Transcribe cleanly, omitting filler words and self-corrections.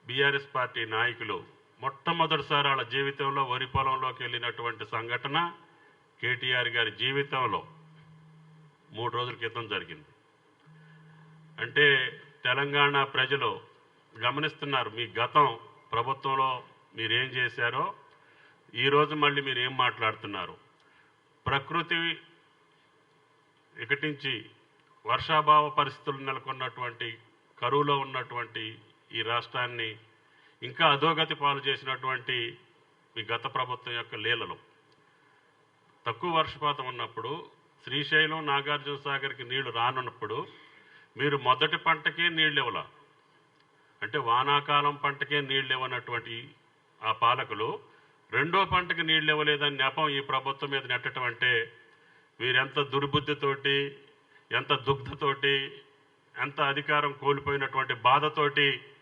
BRS party నాయకులు మొట్టమొదటిసారి వాళ్ళ జీవితంలో వరి పొలంలోకి వెళ్ళినటువంటి సంఘటన కేటీఆర్ గారి జీవితంలో 3 రోజుల క్రితం జరిగింది. అంటే తెలంగాణ ప్రజలు గమనిస్తున్నారు మీ గతం ప్రభుత్వంలో మీరేం చేశారో, ఈరోజు మళ్ళీ మీరు ఏం మాట్లాడుతున్నారు. ప్రకృతి వికటించి వర్షాభావ పరిస్థితులు నెలకొన్నటువంటి కరువులో ఉన్నటువంటి ఈ రాష్ట్రాన్ని ఇంకా అధోగతి పాలు చేసినటువంటి మీ గత ప్రభుత్వం యొక్క లీలలు. తక్కువ వర్షపాతం ఉన్నప్పుడు శ్రీశైలం నాగార్జున సాగర్కి నీళ్లు రానున్నప్పుడు మీరు మొదటి పంటకే నీళ్ళు ఇవ్వాల, అంటే వానాకాలం పంటకే నీళ్ళు ఇవ్వనటువంటి ఆ పాలకులు రెండో పంటకి నీళ్ళు ఇవ్వలేదని నెపం ఈ ప్రభుత్వం మీద నెట్టడం అంటే వీరెంత దుర్బుద్ధితోటి, ఎంత దుగ్ధతోటి, ఎంత అధికారం కోల్పోయినటువంటి బాధతోటి